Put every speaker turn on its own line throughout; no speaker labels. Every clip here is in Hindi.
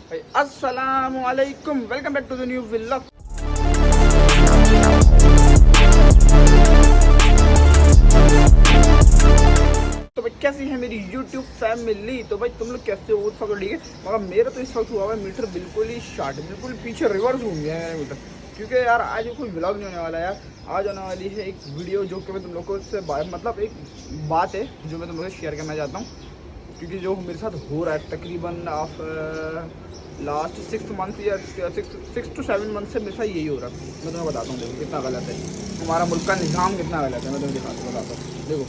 अस्सलामुअलैकुम, welcome back to the new vlog. तो भाई कैसी है मेरी YouTube फैमिली। तो भाई तुम लोग कैसे हो सब ठीक है, मगर मेरा तो इस वक्त हुआ है मीटर बिल्कुल ही शार्ट, बिल्कुल पीछे रिवर्स घूम गया है मेरा मीटर। क्योंकि यार आज कोई व्लॉग नहीं होने वाला यार, आज होने वाली है एक वीडियो जो कि मैं तुम लोगों से मतलब एक बात है जो मैं तुम लोगों से शेयर करना चाहता हूँ। क्योंकि जो मेरे साथ हो रहा है तकरीबन लास्ट 6 मंथ या 6 to 7 मंथ से मेरे साथ यही हो रहा है। मैं तुम्हें बताता हूँ देखो कितना गलत है हमारा मुल्क का निज़ाम, कितना गलत है। मैं तुम्हें बताता हूँ देखो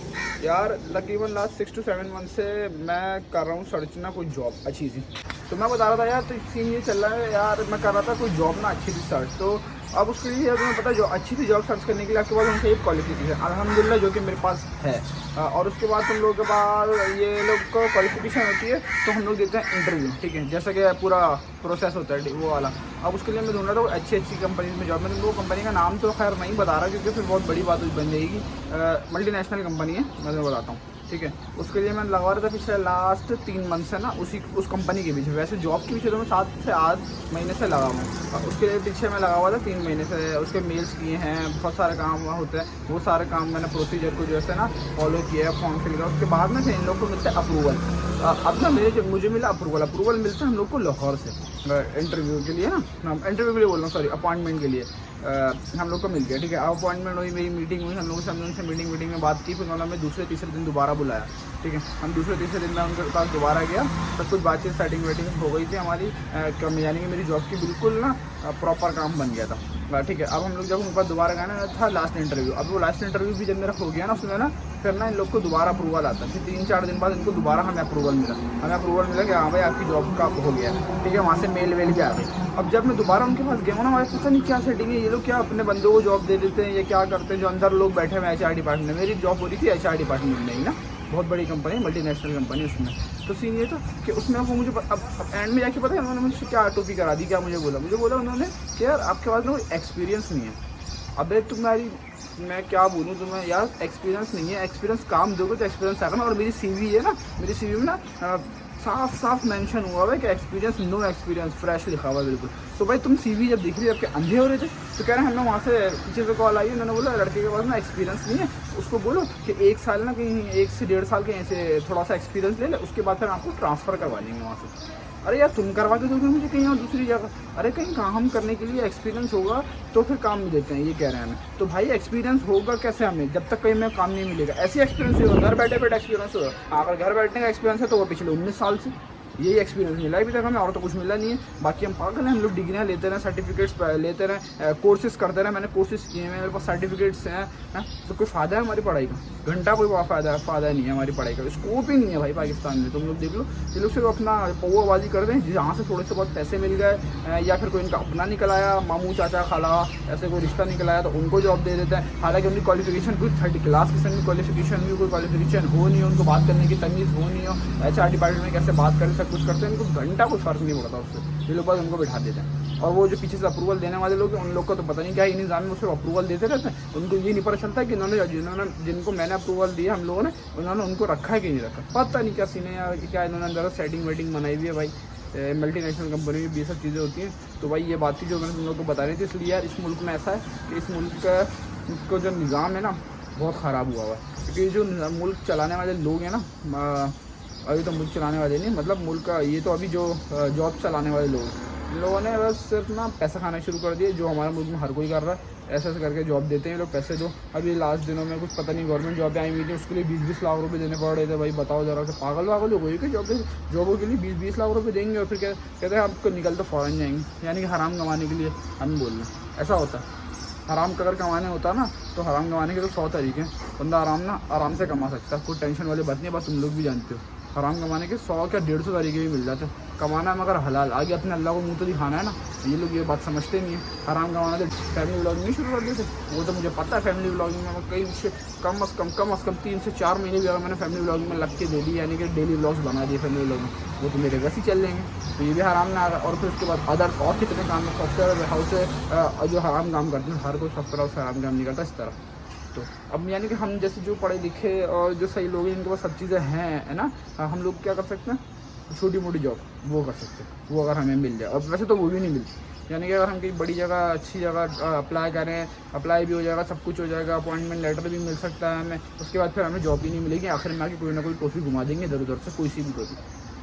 यार, तकरीबन लास्ट 6 to 7 मंथ से मैं कर रहा हूँ सर्च ना कोई जॉब अच्छी सी। तो मैं बता रहा था यार, तो सीन ये चल रहा है यार, मैं कर रहा था कोई जॉब ना अच्छी सी सर्च। तो अब उसके लिए तुम्हें पता है जो अच्छी सी जॉब सर्च करने के लिए आपके पास होनी चाहिए क्वालिफिकेशन, अल्हम्दुलिल्लाह जो कि मेरे पास है। और उसके बाद तुम लोगों के पास ये लोग को क्वालिफिकेशन होती है तो हम लोग देते हैं इंटरव्यू, ठीक है, जैसा कि पूरा प्रोसेस होता है वो वाला। अब उसके लिए मैं ढूंढ रहा था अच्छी कंपनी में जॉब। मैं तुमको कंपनी का नाम तो खैर नहीं बता रहा क्योंकि फिर बहुत बड़ी बात बन जाएगी। मल्टीनेशनल कंपनी है, मैं तुम्हें बताता हूँ, ठीक है। उसके लिए मैं लगा रहा था पिछले लास्ट 3 मंथ से ना उस कंपनी के पीछे। वैसे जॉब के पीछे तो मैं 7 से 8 महीने से लगा हूँ, उसके पीछे मैं लगा हुआ था 3 महीने से। उसके मेल्स किए हैं, बहुत सारे काम होते हैं, वो सारे काम मैंने प्रोसीजर को जो है ना फॉलो किया है, फॉर्म फिल किया। उसके बाद में इन लोग को मिलता है अप्रूवल। अब ना मुझे मिला अप्रूवल मिलता है हम लोग को लाहौर से इंटरव्यू के लिए ना, इंटरव्यू के लिए बोल रहा हूँ सॉरी, अपॉइंटमेंट के लिए हम लोग को मिल गया, ठीक है। अपॉइंटमेंट हुई, मेरी मीटिंग हुई, हम लोगों से उनसे मीटिंग में बात की। फिर उन्होंने दूसरे तीसरे दिन दोबारा बुलाया, ठीक है। हम दूसरे तीसरे दिन में उनके पास दोबारा गया, सब कुछ बातचीत सेटिंग वेटिंग हो गई थी हमारी, यानी कि मेरी जॉब की बिल्कुल ना प्रॉपर काम बन गया था, ठीक है। अब हम लोग जब उनके पास दोबारा गए ना, था लास्ट इंटरव्यू। अब वो लास्ट इंटरव्यू भी जब मेरा हो गया ना, उसमें ना फिर ना इन लोग को दोबारा अप्रूवल आता है। फिर 3-4 दिन बाद इनको दोबारा हमें अप्रूवल मिला कि हाँ भाई आपकी जॉब का हो गया, ठीक है। वहाँ से मेल वेल भी आ गई। अब जब मैं दोबारा उनके पास गया ना, हमारे पता नहीं क्या सेटिंग है, ये लोग क्या अपने बंदों को जॉब दे देते हैं या क्या करते हैं। जो अंदर लोग बैठे हुए HR डिपार्टमेंट में, मेरी जॉब हो रही थी HR डिपार्टमेंट में ही ना, बहुत बड़ी कंपनी, मल्टीनेशनल कंपनी उसमें। तो सीन ये था कि उसमें वो मुझे अब एंड में जाके पता है उन्होंने मुझसे क्या टोपी करा दी, क्या मुझे बोला उन्होंने कि यार आपके पास ना कोई एक्सपीरियंस नहीं है। अबे तुम्हारी मैं क्या बोलूँ तुम्हें यार, एक्सपीरियंस नहीं है, एक्सपीरियंस काम दोगे तो एक्सपीरियंस आएगा ना। और मेरी CV है ना, मेरी CV में ना साफ मेंशन हुआ है कि एक्सपीरियंस, नो एक्सपीरियंस, फ्रेश लिखा हुआ है बिल्कुल। तो भाई तुम CV जब दिख रही है, आपके अंधे हो रहे थे। तो कह रहे हैं हमें वहाँ से पीछे से कॉल आई, उन्होंने बोला लड़के के पास ना एक्सपीरियंस नहीं है, उसको बोलो कि 1 साल ना कहीं 1 से 1.5 साल कहीं से थोड़ा सा एक्सपीरियंस ले ले, उसके बाद फिर आपको ट्रांसफ़र करवा देंगे वहाँ से। अरे यार तुम करवा के दोगे मुझे कहीं और दूसरी जगह? अरे कहीं काम करने के लिए एक्सपीरियंस होगा तो फिर काम नहीं देते हैं, ये कह रहे हैं हमें। तो भाई एक्सपीरियंस होगा कैसे हमें जब तक कहीं में काम नहीं मिलेगा? ऐसे एक्सपीरियंस होगा, घर बैठे एक्सपीरियंस होगा। अगर घर बैठने का एक्सपीरियंस है तो वो पिछले 19 साल से यही एक्सपीरियंस मिला है अभी तक हमें, और तो कुछ मिला नहीं है। बाकी हम पागल हैं, हम लोग डिग्रियाँ लेते रहे, सर्टिफिकेट्स लेते रहे, कोर्सेज करते रहे। मैंने कोर्सेज किए हैं, मेरे पास सर्टिफिकेट्स हैं, तो कोई फ़ायदा है हमारी पढ़ाई का? घंटा कोई फ़ायदा नहीं है हमारी पढ़ाई का, स्कोप ही नहीं है भाई पाकिस्तान में। तुम लोग देख लो, ये लोग सिर्फ अपना पौवाबाजी कर दें, जहाँ से थोड़े से बहुत पैसे मिल गए या फिर कोई इनका अपना निकल आया, मामू चाचा खाला ऐसे कोई रिश्ता निकल आया तो उनको जॉब दे देते हैं। हालांकि उनकी क्वालिफिकेशन कोई 3rd क्लास किस्म की क्वालिफिकेशन भी, कोई क्वालिफिकेशन हो नहीं हो, उनको बात करने की तमीज़ हो नहीं हो, HR डिपार्टमेंट में कैसे बात करें, सब कुछ करते हैं, उनको घंटा कोई फ़र्क नहीं पड़ता उससे। ये लोग बस उनको बिठा देते हैं। और वो जो पीछे से अप्रूवल देने वाले लोग हैं, उन लोग को तो पता नहीं क्या ही निज़ाम में सिर्फ अप्रूवल देते रहते हैं। उनको ये नहीं पता चलता कि जिनको मैंने अप्रूवल दिया हम लोगों ने, उन्होंने उनको रखा है कि नहीं रखा, पता नहीं क्या सीन है यार, कि क्या इन्होंने अंदर सेटिंग वेटिंग बनाई हुई है भाई। मल्टीनेशनल कंपनी में भी ये सब चीज़ें होती हैं। तो भाई ये बात थी जो मैंने तुम लोग को बता रही थी। इसलिए यार इस मुल्क में ऐसा है कि इस मुल्क का जो निज़ाम है ना बहुत ख़राब हुआ है। क्योंकि जो मुल्क चलाने वाले लोग हैं ना, अभी तो मुल्क चलाने वाले नहीं, मतलब मुल्क का ये तो अभी जो जॉब चलाने वाले लोग, इन लोगों ने बस सिर्फ ना पैसा खाना शुरू कर दिया, जो हमारे मुल्क में हर कोई कर रहा है। ऐसे करके जॉब देते हैं लोग, पैसे दो। अभी लास्ट दिनों में कुछ पता नहीं गवर्नमेंट जॉब आई हुई थी, उसके लिए 20-20 लाख रुपए देने पड़ रहे थे। भाई बताओ जरा, कि पागल हो गई कि जॉबों के लिए 20-20 लाख रुपए देंगे और फिर कहते हैं आपको निकल तो फ़ौरन जाएंगे, यानी कि हराम कमाने के लिए हम बोल रहे हैं। ऐसा होता है, हराम का अगर कमाने होता ना तो हराम कमाने के तो 100 तरीके हैं, बंदा आराम से कमा सकता है, कोई टेंशन वाली बात नहीं है। बस तुम लोग भी जानते हो हराम कमाने के 100 क्या 150 तरीके भी मिल जाते हैं। कमाना है मगर हलाल, आगे अपने अल्लाह को मुंह तो दिखाना है ना। ये लोग ये बात समझते नहीं है। हराम कमाना तो फैमिली व्लॉगिंग नहीं शुरू कर दिए थे, वो तो मुझे पता है। फैमिली व्लॉगिंग में कई कम अज़ कम 3 से 4 महीने भी अगर मैंने फैमिली व्लॉगिंग में लग के दे दी, यानी कि डेली व्लॉग्स बना दिए फैमिली व्लॉगिंग, वो तो मेरे बस ही चल जाएंगे, तो ये भी हराम ना आ रहा। और फिर उसके बाद अदर्स और कितने काम है, सॉफ्टवेयर हाउस से जो हराम काम करते हैं, हर कोई सॉफ्टवेयर हाउस हराम काम नहीं करता इस तरह। तो अब यानी कि हम जैसे जो पढ़े लिखे और जो सही लोग हैं, इनके पास सब चीज़ें हैं, है ना, हम लोग क्या कर सकते हैं, छोटी मोटी जॉब वो कर सकते हैं, वो अगर हमें मिल जाए। अब वैसे तो वो भी नहीं मिलती, यानी कि अगर हम कहीं बड़ी जगह अच्छी जगह अप्लाई करें, अप्लाई भी हो जाएगा, सब कुछ हो जाएगा, अपॉइंटमेंट लेटर भी मिल सकता है हमें, उसके बाद फिर हमें जॉब ही नहीं मिलेगी, आखिर में आके कोई ना कोई टॉफी घुमा देंगे इधर उधर से, कोई सी भी टॉफी।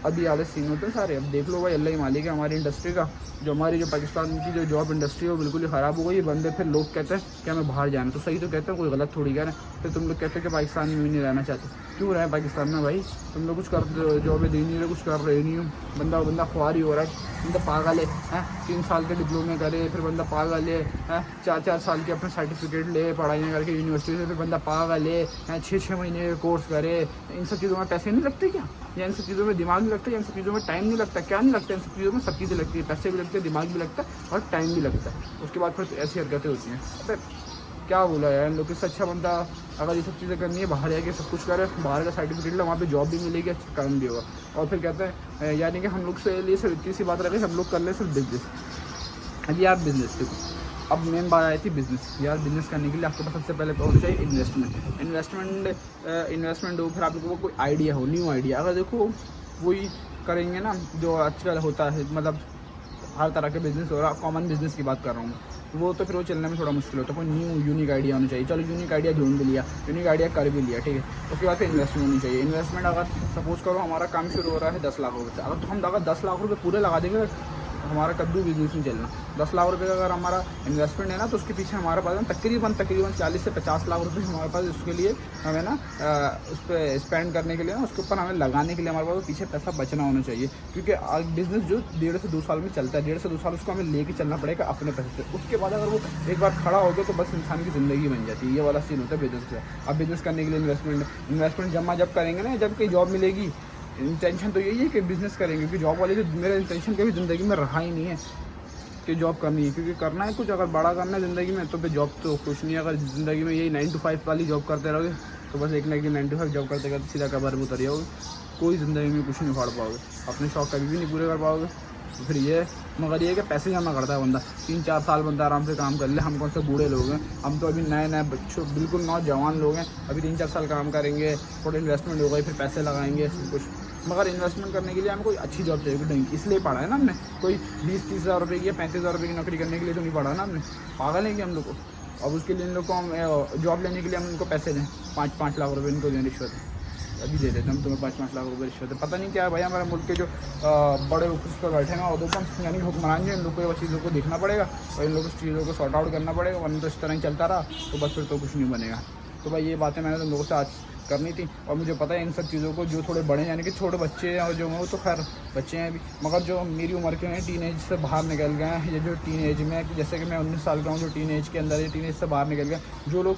अभी आधे सीन होते हैं सारे। अब देख लो भाई, अल्लाह ही मालिक है हमारी इंडस्ट्री का, जो हमारी जो पाकिस्तान की जो जॉब इंडस्ट्री है वो बिल्कुल ही ख़राब हो गई। बंदे फिर लोग कहते हैं कि हमें बाहर जाना, तो सही तो कहते हैं, कोई गलत थोड़ी कह रहे हैं। फिर तुम लोग कहते हैं कि पाकिस्तान में भी नहीं रहना चाहते, क्यों रहे पाकिस्तान में भाई? तुम लोग कुछ कर जॉबें दे नहीं रहे, कुछ कर रहे नहीं हो, बंदा ख्वार ही हो रहा है, बंदा पागल है। 3 साल के डिप्लोमे करे, फिर बंदा पागल है। 4 साल के अपने सर्टिफिकेट ले पढ़ाई करके यूनिवर्सिटी से, फिर बंदा पागल है। 6 महीने का कोर्स करे। इन सब चीज़ों में पैसे नहीं लगते क्या? या इन सब चीज़ों में दिमाग नहीं लगता? या इन सब चीज़ों में टाइम नहीं लगता? क्या नहीं लगता? इन सब चीज़ों में सब चीज़ें लगती है, पैसे भी लगते हैं, दिमाग भी लगता है और टाइम भी लगता है। उसके बाद फिर ऐसी हरकतें होती हैं। अबे क्या बोला यार, इन लोग इससे अच्छा बंदा अगर ये सब चीज़ें करनी है, बाहर जाके सब कुछ करे, बाहर का सर्टिफिकेट ले, वहाँ पे जॉब भी मिलेगी, अच्छा काम भी होगा। और फिर कहते हैं यानी कि हम लोग से लिए सिर्फ इतनी सी बात रह गई, हम लोग कर ले सिर्फ बिजनेस। अभी आप बिजनेस देखो, अब मेन बात आई थी बिजनेस। यार बिजनेस करने के लिए आपके पास सबसे पहले होना चाहिए इन्वेस्टमेंट हो, फिर आप लोगों को कोई आइडिया हो, न्यू आइडिया। अगर देखो वही करेंगे ना जो आजकल होता है, मतलब हर तरह के बिजनेस हो रहा, कॉमन बिजनेस की बात कर रहा हूँ, वो तो फिर वो चलने में थोड़ा मुश्किल होता है। कोई न्यू यूनिक आइडिया होना चाहिए। चलो यूनिक आइडिया ढूंढ भी लिया, यूनिक आइडिया कर भी लिया, ठीक है। उसके बाद फिर इन्वेस्टमेंट होनी चाहिए। इन्वेस्टमेंट अगर सपोज करो हमारा काम शुरू हो रहा है 10 लाख रुपये से, अगर तो हम अगर 10 लाख रुपये पूरे लगा देंगे, हमारा कद्दू बिजनेस नहीं चलना। 10 लाख रुपये का अगर हमारा इन्वेस्टमेंट है ना, तो उसके पीछे हमारे पास तकरीबन 40 से 50 लाख रुपये हमारे पास उसके लिए हमें ना उस पर स्पेंड करने के लिए ना, उसके ऊपर हमें लगाने के लिए हमारे पास पीछे पैसा बचना होना चाहिए। क्योंकि बिज़नेस जो 1.5 से 2 साल में चलता है, 1.5 से 2 साल उसको हमें लेके चलना पड़ेगा अपने पैसे से। उसके बाद अगर वो एक बार खड़ा हो गया तो बस इंसान की ज़िंदगी बन जाती है। ये वाला सीन होता है बिजनेस का। अब बिज़नेस करने के लिए इन्वेस्टमेंट जब करेंगे ना, जब कहीं जॉब मिलेगी, इंटेंशन तो यही है कि बिज़नेस करेंगे। क्योंकि जॉब वाले जो मेरा इंटेंशन कभी ज़िंदगी में रहा ही नहीं है कि जॉब करनी है, क्योंकि करना है कुछ, अगर बड़ा करना है ज़िंदगी में तो फिर जॉब तो कुछ नहीं है। अगर ज़िंदगी में यही 9 to 5 वाली जॉब करते रहोगे तो बस एक ना एक 9 to 5 जॉब करते करते सीधा कबर में उतर जाओगे, कोई ज़िंदगी में कुछ नहीं फाड़ पाओगे, अपने शौक़ कभी भी नहीं पूरे कर पाओगे। तो फिर ये मगर ये है कि पैसे जमा करता है बंदा, 3-4 साल बंदा आराम से काम कर ले। हम कौन से बूढ़े लोग हैं, हम तो अभी नए बच्चों, बिल्कुल नौजवान लोग हैं। अभी 3-4 साल काम करेंगे, थोड़ा इन्वेस्टमेंट हो गई, फिर पैसे लगाएंगे सब कुछ। मगर इन्वेस्टमेंट करने के लिए हमें कोई अच्छी जॉब चाहिए, ढंग की। इसलिए पढ़ा है ना हमने, कोई 20-30 हज़ार रुपये की या 35 हज़ार रुपये की नौकरी करने के लिए तो नहीं पढ़ा ना हमने। पागल है कि हम लोग को। अब उसके लिए इन लोग को हम जॉब लेने के लिए हम उनको पैसे दें, 5-5 लाख रुपये इनको दें रिश्वत। अभी दे देते हम तुम्हें 5-5 लाख रुपये रिश्वत। पता नहीं क्या है भाई, हमारे मुल्क के जो बड़े उस पर बैठे हैं उदों पर, यानी कि हुक्मरान जो, इन लोग को ये चीज़ों को देखना पड़ेगा और इन लोगों को चीज़ों को सॉर्ट आउट करना पड़ेगा, वरना तो इस तरह ही चलता रहा तो बस फिर तो कुछ नहीं बनेगा। तो भाई ये बातें मैंने तुम लोगों से आज करनी थी। और मुझे पता है इन सब चीज़ों को जो थोड़े बड़े यानी कि छोटे बच्चे हैं, और जो हैं वो तो खैर बच्चे हैं अभी, मगर जो मेरी उम्र के हैं, टीनेज से बाहर निकल गए हैं, ये जो टीनेज में, जैसे कि मैं 19 साल का हूँ, जो टीनेज के अंदर है, टीनेज से बाहर निकल गए, जो लोग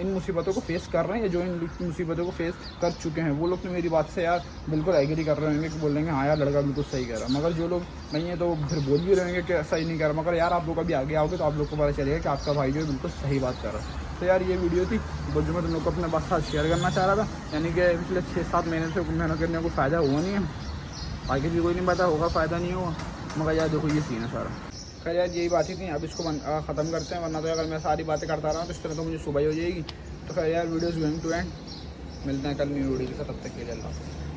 इन मुसीबतों को फेस कर रहे हैं या जो इन मुसीबतों को फेस कर चुके हैं, वो लोग तो मेरी बात से यार बिल्कुल एग्री कर रहे होंगे कि बोलेंगे हाँ यार लड़का बिल्कुल सही कह रहा है। मगर जो लोग नहीं है तो फिर बोल भी रहेंगे कि सही नहीं कर रहा। मगर यार आप लोग अभी आगे आओगे तो आप लोग को पता चलेगा कि आपका भाई जो है बिल्कुल सही बात कर रहा है। तो यार ये वीडियो थी जो मैं तुम लोग को अपने बात साथ शेयर करना चाह रहा था। यानी कि पिछले 6-7 महीने से मेहनत करने को फ़ायदा हुआ नहीं है, आगे भी कोई नहीं पता होगा, फ़ायदा नहीं हुआ। मगर यार देखो ये सीन है सारा। खैर यार यही बात ही थी, अब इसको ख़त्म करते हैं, वरना तो अगर मैं सारी बातें करता रहा तो इस तरह तो मुझे सुबह ही हो जाएगी। तो खैर यार वीडियोज़ गोइंग टू एंड, मिलते हैं कल नई वीडियो के साथ, तब तक के लिए अल्लाह।